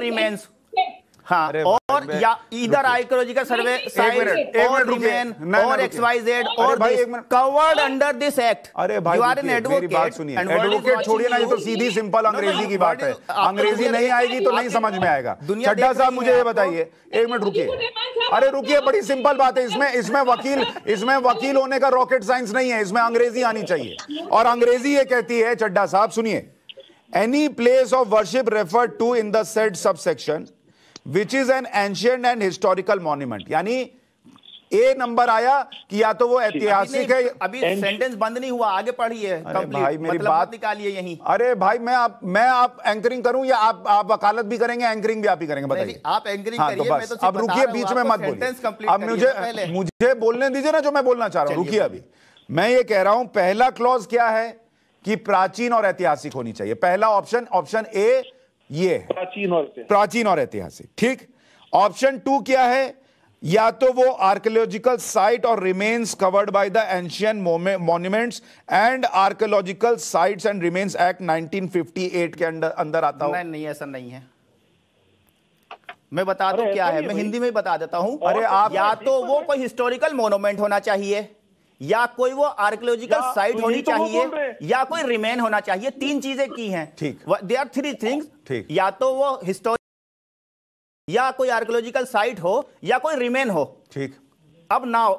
रिमेन्स हाँ, और या इधर आर्कियोलॉजिकल सर्वे साइट और रिमेन और XYZ और कवर्ड अंडर दिस एक्ट। अरे भाई मेरी बात सुनिए, एडवोकेट छोड़िए ना, ये तो सीधी सिंपल अंग्रेजी की बात है। अंग्रेजी नहीं आएगी तो नहीं समझ में आएगा। चड्ढा साहब मुझे ये बताइए, एक मिनट रुकिए, अरे रुकिए, बड़ी सिंपल बात है। इसमें वकील होने का रॉकेट साइंस नहीं है, इसमें अंग्रेजी आनी चाहिए। और अंग्रेजी ये कहती है, चड्ढा साहब सुनिए, any place of worship referred to in the said subsection which is an ancient and historical monument. यानी ए नंबर आया कि या तो वो ऐतिहासिक है। अभी सेंटेंस बंद नहीं हुआ, आगे पढ़िए। भाई मेरी मतलब बात निकालिए यहीं। अरे भाई मैं आप एंकरिंग करूं या आप वकालत भी करेंगे, एंकरिंग भी आप ही करेंगे, बताइए। आप एंकरिंग करिए, मैं तो अब रुकिए, बीच में मत बोलिए। अब मुझे बोलने दीजिए ना जो मैं बोलना चाह रहा हूं। रुकिए, अभी मैं ये कह रहा हूं पहला क्लॉज क्या है कि प्राचीन और ऐतिहासिक होनी चाहिए। पहला ऑप्शन ए ये है, प्राचीन और ऐतिहासिक। ठीक। ऑप्शन 2 क्या है? या तो वो आर्कियोलॉजिकल साइट और remains covered by the ancient monuments and archaeological sites and remains act 1958 के अंदर आता हो। नहीं, ऐसा नहीं है। मैं बता दूं क्या है, मैं हिंदी में ही बता देता हूं। अरे आप, या तो वो कोई हिस्टोरिकल मोन्यूमेंट होना चाहिए, या कोई वो आर्कियोलॉजिकल साइट होनी चाहिए, या कोई रिमेन होना चाहिए। 3 चीजें की हैं। ठीक। They are 3 things. ठीक। या तो वो हिस्टोरिक, या कोई आर्कियोलॉजिकल साइट हो, या कोई रिमेन हो। ठीक। अब now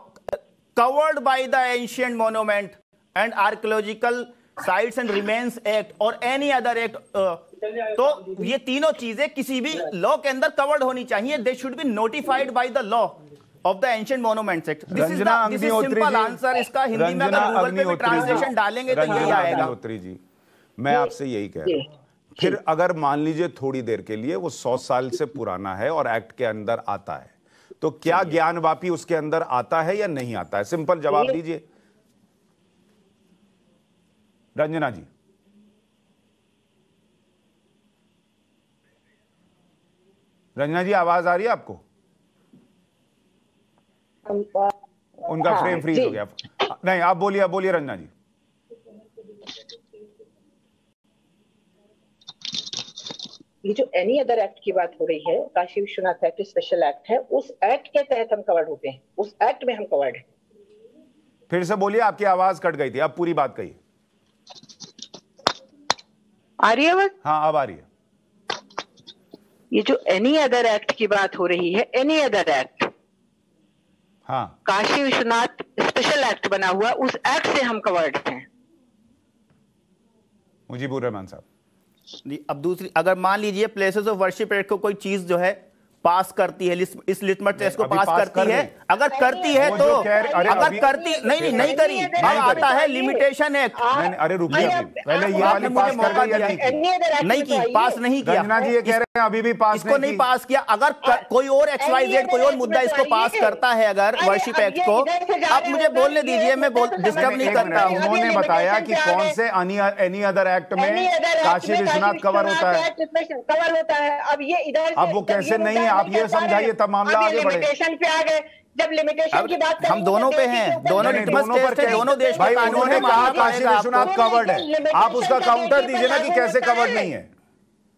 covered by the ancient monument and archaeological sites and remains act और एनी अदर एक्ट, तो ये तीनों चीजें किसी भी लॉ के अंदर कवर्ड होनी चाहिए। They should be notified by the law of the ancient monuments act. This is simple answer. इसका हिंदी में अगर गूगल पे भी ट्रांसलेशन डालेंगे तो यही आएगा। जी, मैं आपसे यही कह रहा हूं। फिर अगर मान लीजिए थोड़ी देर के लिए वो 100 साल से पुराना है और एक्ट के अंदर आता है, तो क्या ज्ञानवापी उसके अंदर आता है या नहीं आता है? सिंपल जवाब दीजिए रंजना जी। रंजना जी आवाज आ रही है आपको? उनका फ्रेम फ्रीज हो गया। नहीं, आप बोलिए रंजना जी। ये जो एनी अदर एक्ट की बात हो रही है, Kashi Vishwanath act special act है, उस एक्ट के तहत हम कवर्ड होते हैं, उस एक्ट में हम कवर्ड हैं। फिर से बोलिए, आपकी आवाज कट गई थी, आप पूरी बात कहिए। आ रही है आवाज? हाँ, अब आ रही है। ये जो एनी अदर एक्ट की बात हो रही है, एनी अदर एक्ट, हाँ, काशी विश्वनाथ स्पेशल एक्ट बना हुआ, उस एक्ट से हम कवर्ड हैं। मुजीबुर रहमान साहब। अब दूसरी, अगर मान लीजिए प्लेसेस ऑफ वर्शिप एक्ट को कोई चीज जो है पास करती है, इस लिटमस टेस्ट को पास करती है, अगर करती है तो अगर करती नहीं करी, अब आता है लिमिटेशन एक्ट। अरे रुकिए, पहले ये वाली पास कर गई या नहीं की, पास नहीं किया। रंजना जी ये कह रहे हैं अभी भी पास इसको नहीं पास किया। अगर कोई और XYZ कोई और मुद्दा इसको पास करता है अगर वर्शिप एक्ट को, आप मुझे बोलने दीजिए, मैं डिस्टर्ब नहीं करता हूं। उन्होंने बताया कि कौन से एनी अदर एक्ट में काशी विश्वनाथ कवर होता है। अब वो कैसे नहीं है, आप ये समझाइए, तब मामला आगे बढ़े। लिमिटेशन पे आ गए, जब लिमिटेशन की बात हम दोनों पे हैं, दोनों लिटमस टेस्ट है, दोनों देश भाई उन्होंने कहा काशी विश्वनाथ कवर्ड है, आप उसका काउंटर दीजिए ना कि कैसे कवर्ड नहीं है।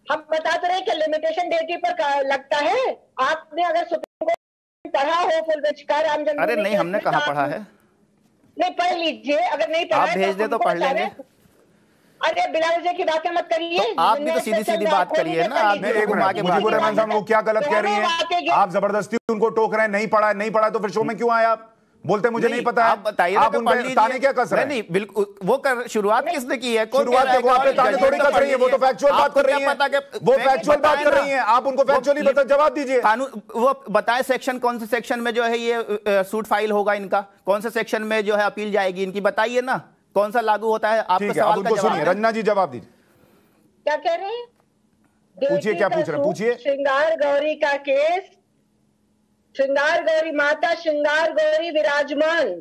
हम बता तो रहे कि लिमिटेशन डेटी पर लगता है। आपने अगर सुप्रीम कोर्ट पढ़ा हो फुल विचकार राम जन्मभूमि, अरे नहीं, हमने कहाँ पढ़ा है। नहीं पढ़ लीजिए, अगर नहीं पढ़ा आप भेज दे तो पढ़ लेंगे। अरे बिना वजह की बातें मत करिए, तो आप भी तो सीधी सीधी बात करिए ना। आप मुजीबुर रहमान साहब वो क्या गलत कह रही हैं, आप जबरदस्ती उनको टोक रहे हैं। नहीं पढ़ा तो फिर शो में क्यों आए आप? बोलते मुझे नहीं पता है, आप बताइए, आप उन पे ताने क्या कस रहे हैं? नहीं बिल्कुल, वो शुरुआत किसने की है? शुरुआत वो आप पे ताने थोड़ी कस रही है, वो तो फैक्चुअल बात कर रही है, वो फैक्चुअल बात कर रही है, आप उनको फैक्चुअली बता जवाब दीजिए। कानून वो बताए सेक्शन, कौन से सेक्शन में जो है ये सूट फाइल होगा इनका, कौन से सेक्शन में जो है अपील जाएगी इनकी, बताइए ना कौन सा लागू होता है। आपका सवाल का जवाब है। रंजना जी जवाब दीजिए, क्या कह रहे हैं? पूछिए, क्या पूछ रहे हैं, पूछिए। श्रृंगार गौरी का केस, श्रृंगार गौरी माता श्रृंगार गौरी विराजमान,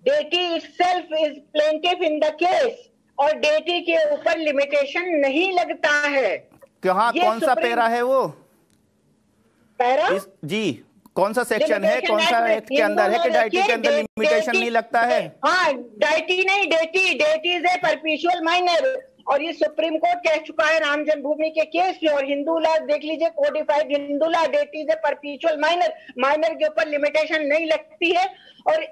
deity itself is plaintiff in the case, और डेटी के ऊपर लिमिटेशन नहीं लगता है। कहाँ, कौन सा पैरा है वो? पैरा जी, कौन सा सेक्शन है, कौन सा एक्ट के अंदर है कि डाइटी के अंदर लिमिटेशन नहीं लगता है? हाँ, डाइटी नहीं, deity is a perpetual minor, और ये सुप्रीम कोर्ट कह चुका है राम जन्मभूमि के केस में। और हिंदू लॉ देख लीजिए, codified Hindu law, that is a perpetual minor के ऊपर लिमिटेशन नहीं लगती है। और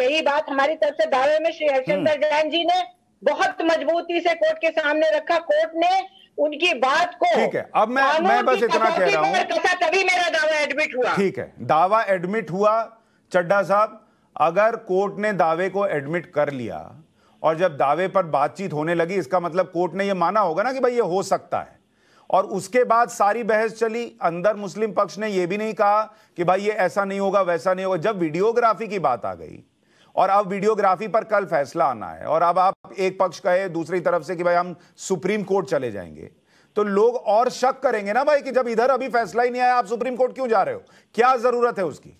यही बात हमारी तरफ से दावे में श्री हरशंकर जैन जी ने बहुत मजबूती से कोर्ट के सामने रखा। कोर्ट ने उनकी बात को, ठीक है, अब मैं बस इतना कह रहा हूं, तभी मेरा दावा एडमिट हुआ। ठीक है, दावा एडमिट हुआ। चड्ढा साहब, अगर कोर्ट ने दावे को एडमिट कर लिया और जब दावे पर बातचीत होने लगी, इसका मतलब कोर्ट ने यह माना होगा ना कि भाई ये हो सकता है। और उसके बाद सारी बहस चली, अंदर मुस्लिम पक्ष ने यह भी नहीं कहा कि भाई ये ऐसा नहीं होगा, वैसा नहीं होगा। जब वीडियोग्राफी की बात आ गई और अब वीडियोग्राफी पर कल फैसला आना है, और अब आप एक पक्ष कहे दूसरी तरफ से कि भाई हम सुप्रीम कोर्ट चले जाएंगे, तो लोग और शक करेंगे ना भाई कि जब इधर अभी फैसला ही नहीं आया, आप सुप्रीम कोर्ट क्यों जा रहे हो? क्या जरूरत है उसकी?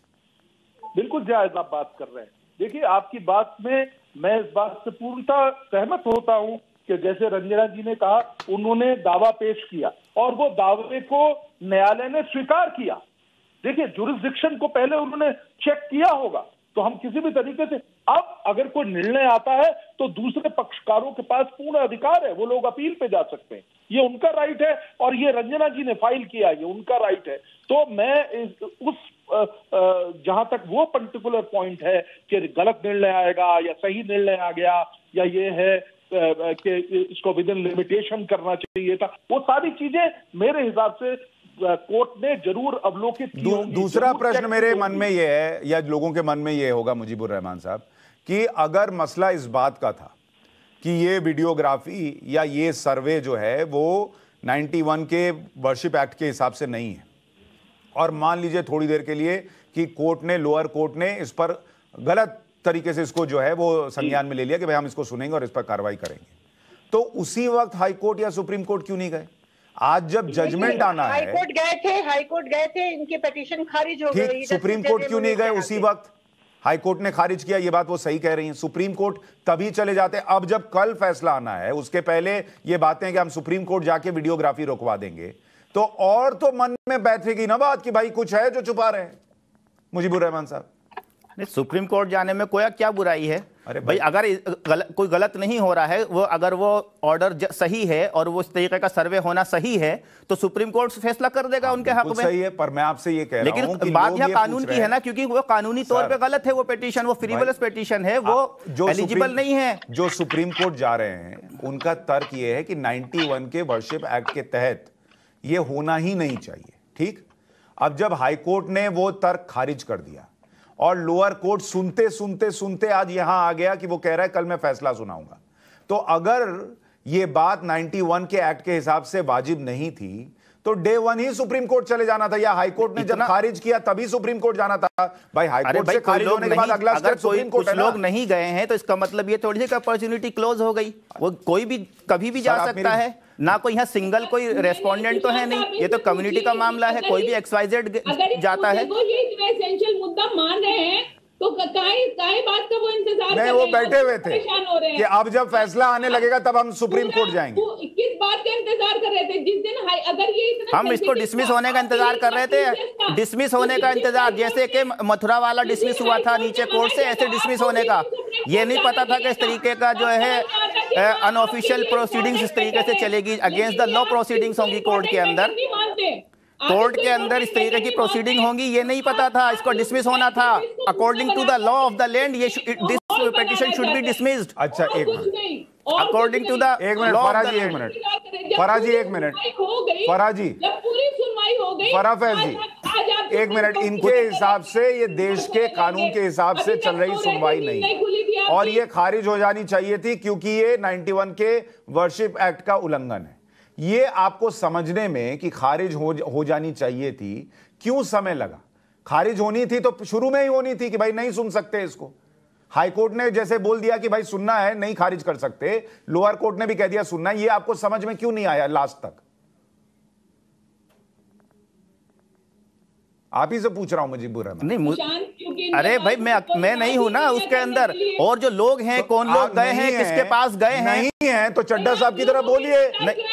बिल्कुल जायज आप बात कर रहे हैं। देखिए, आपकी बात में मैं इस बात से पूर्णतः सहमत होता हूं कि जैसे रंजना जी ने कहा, उन्होंने दावा पेश किया और वो दावे को न्यायालय ने स्वीकार किया। देखिए, जुरिस्डिक्शन को पहले उन्होंने चेक किया होगा, तो हम किसी भी तरीके से, अब अगर कोई निर्णय आता है तो दूसरे पक्षकारों के पास पूर्ण अधिकार है, वो लोग अपील पे जा सकते हैं, ये उनका राइट है। और ये रंजना जी ने फाइल किया, ये उनका राइट है। तो मैं जहां तक वो पर्टिकुलर पॉइंट है कि गलत निर्णय आएगा या सही निर्णय आ गया, या ये है कि इसको विद इन लिमिटेशन करना चाहिए था, वो सारी चीजें मेरे हिसाब से कोर्ट ने जरूर अवलोकित की होंगी। दूसरा प्रश्न मेरे मन में यह है, या लोगों के मन में यह होगा मुजीबुर रहमान साहब, कि अगर मसला इस बात का था कि ये वीडियोग्राफी या ये सर्वे जो है वो 91 के वर्शिप एक्ट के हिसाब से नहीं है, और मान लीजिए थोड़ी देर के लिए कि कोर्ट ने, लोअर कोर्ट ने इस पर गलत तरीके से इसको जो है वो संज्ञान में ले लिया कि भाई हम इसको सुनेंगे और इस पर कार्रवाई करेंगे, तो उसी वक्त हाई कोर्ट या सुप्रीम कोर्ट क्यों नहीं गए? आज जब जजमेंट आना है, हाई कोर्ट गए थे, इनकी पिटीशन खारिज हो गई, सुप्रीम कोर्ट क्यों नहीं गए उसी वक्त? हाई कोर्ट ने खारिज किया, ये बात वो सही कह रही हैं। सुप्रीम कोर्ट तभी चले जाते। अब जब कल फैसला आना है, उसके पहले ये बातें कि हम सुप्रीम कोर्ट जाके वीडियोग्राफी रोकवा देंगे, तो और तो मन में बैठेगी ना बात कि भाई कुछ है जो छुपा रहे हैं। मुजीबुर रहमान साहब, नहीं, सुप्रीम कोर्ट जाने में कोई क्या बुराई है? अरे भाई, अगर कोई गलत नहीं हो रहा है, वो अगर वो ऑर्डर सही है और वो इस तरीके का सर्वे होना सही है, तो सुप्रीम कोर्ट फैसला कर देगा उनके हक में। सही है, पर मैं आपसे ये कह रहा हूं कि बात यहाँ कानून की है ना, क्योंकि वो कानूनी तौर पे गलत है, वो पिटीशन, वो फ्रीवलेस पिटीशन है, वो जो एलिजिबल नहीं है। जो सुप्रीम कोर्ट जा रहे हैं उनका तर्क ये है कि 91 के वर्शिप एक्ट के तहत ये होना ही नहीं चाहिए। ठीक, अब जब हाई कोर्ट ने वो तर्क खारिज कर दिया और लोअर कोर्ट सुनते सुनते सुनते आज यहां आ गया कि वो कह रहा है कल मैं फैसला सुनाऊंगा, तो अगर ये बात 91 के एक्ट के हिसाब से वाजिब नहीं थी तो डे वन ही सुप्रीम कोर्ट चले जाना था, या हाई कोर्ट ने जब खारिज किया तभी सुप्रीम कोर्ट जाना था। भाई हाई कोर्ट से खारिज होने के बाद अगला स्टेप सुप्रीम कोर्ट है ना। लोग नहीं गए हैं तो इसका मतलब ये थोड़ी सी अपॉर्चुनिटी क्लोज हो गई, वो कोई भी कभी भी जा सकता है ना। कोई यहाँ सिंगल कोई रेस्पोंडेंट तो है नहीं, ये तो कम्युनिटी का मामला है, कोई भी XYZ जाता है। ये इतना एसेंशियल मुद्दा मान रहे हैं तो काहे बात का वो इंतजार नहीं, वो बैठे हुए थे कि अब जब फैसला आने लगेगा तब हम सुप्रीम कोर्ट जाएंगे। किस बात का इंतजार कर रहे थे जिस दिन अगर ये इतना हम इसको डिसमिस होने का इंतजार कर रहे थे, डिसमिस होने का इंतजार, जैसे कि मथुरा वाला डिसमिस हुआ था नीचे कोर्ट से, ऐसे डिसमिस होने का। ये नहीं पता था कि इस तरीके का जो है अनऑफिशियल प्रोसीडिंग्स इस तरीके से चलेगी, अगेंस्ट द लॉ प्रोसीडिंग्स होंगी कोर्ट के अंदर, कोर्ट के अंदर इस तरीके की प्रोसीडिंग होंगी, ये नहीं पता था। इसको डिसमिस होना था according to the law of the land, ये this petition should be dismissed. अच्छा एक मिनट, अकॉर्डिंग टू द एक मिनट फराजी, एक मिनट फराजी, एक मिनट फराजी, फराफैज जी एक मिनट, इनके हिसाब से ये देश के कानून के हिसाब से चल रही सुनवाई नहीं और ये खारिज हो जानी चाहिए थी क्योंकि ये 91 के वर्शिप एक्ट का उल्लंघन है। ये आपको समझने में कि खारिज हो जानी चाहिए थी क्यों समय लगा? खारिज होनी थी तो शुरू में ही होनी थी कि भाई नहीं सुन सकते इसको। हाई कोर्ट ने जैसे बोल दिया कि भाई सुनना है नहीं खारिज कर सकते, लोअर कोर्ट ने भी कह दिया सुनना है। ये आपको समझ में क्यों नहीं आया लास्ट तक? आप ही से पूछ रहा हूं मुजीबुर रहमान। नहीं, अरे भाई मैं नहीं हूं ना उसके अंदर, और जो लोग हैं कौन लोग गए हैं, किसके पास गए हैं? नहीं है तो चड्डा साहब की तरह बोलिए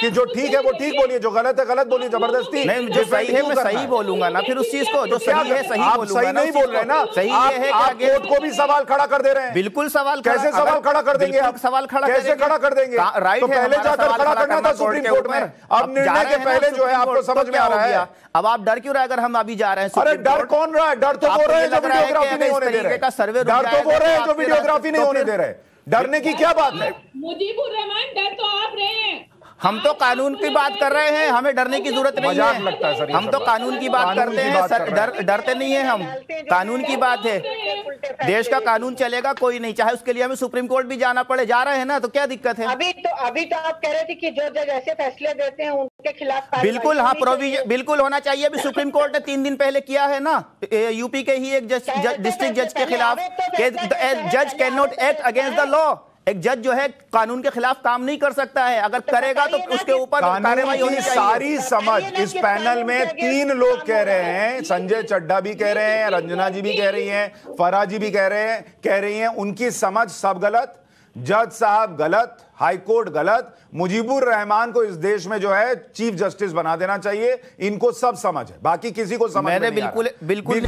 कि जो ठीक है वो ठीक बोलिए, जो गलत है गलत बोलिए, जबरदस्ती नहीं, जो सही है मैं सही बोलूंगा ना, फिर उस चीज को जो सही है सही बोलूंगा। सही नहीं बोल रहे ना, सही ये है आप कोर्ट को भी सवाल खड़ा कर दे रहे हैं। बिल्कुल सवाल, कैसे सवाल खड़ा कर देंगे आप? सवाल खड़ा कैसे खड़ा कर देंगे? राइट तो पहले जाकर खड़ा करना था सुप्रीम कोर्ट में। अब निर्णय के पहले जो है आपको समझ में आ रहा है। अब आप डर क्यों रहे अगर हम अभी जा रहे हैं? अरे डर कौन रहा है? डर तो वो रहे जो वीडियोग्राफी नहीं होने दे रहे। डर तो वो रहे जो वीडियोग्राफी नहीं होने दे रहे। डरने की क्या बात है? मुजीबुर रहमान, डर तो आप रहे हैं। हम तो कानून की बात कर रहे हैं, हमें डरने की जरूरत नहीं है। लगता है सर, हम तो कानून की बात करते हैं सर, डरते नहीं है हम। कानून की बात है, देश का कानून चलेगा, कोई नहीं, चाहे उसके लिए हमें सुप्रीम कोर्ट भी जाना पड़े। जा रहे हैं ना, तो क्या दिक्कत है? अभी तो आप कह रहे थे कि जो जज ऐसे फैसले देते हैं उनके खिलाफ बिल्कुल, हाँ, प्रोविजन बिल्कुल होना चाहिए। अभी सुप्रीम कोर्ट ने 3 दिन पहले किया है ना, यूपी के ही एक डिस्ट्रिक्ट जज के खिलाफ, जज can not act against the law. एक जज जो है कानून के खिलाफ काम नहीं कर सकता है, अगर करेगा तो उसके ऊपर कार्रवाई होनी चाहिए। सारी समझ इस पैनल में 3 लोग कह रहे हैं, संजय चड्ढा भी कह रहे हैं, रंजना जी भी कह रही हैं, फराजी भी कह रही हैं, उनकी समझ सब गलत, जज साहब गलत, हाई कोर्ट गलत। मुजीबुर रहमान को इस देश में जो है चीफ जस्टिस बना देना चाहिए। इनको सब समझ है, बाकी किसी को समझ नहीं आ रहा। बिल्कुल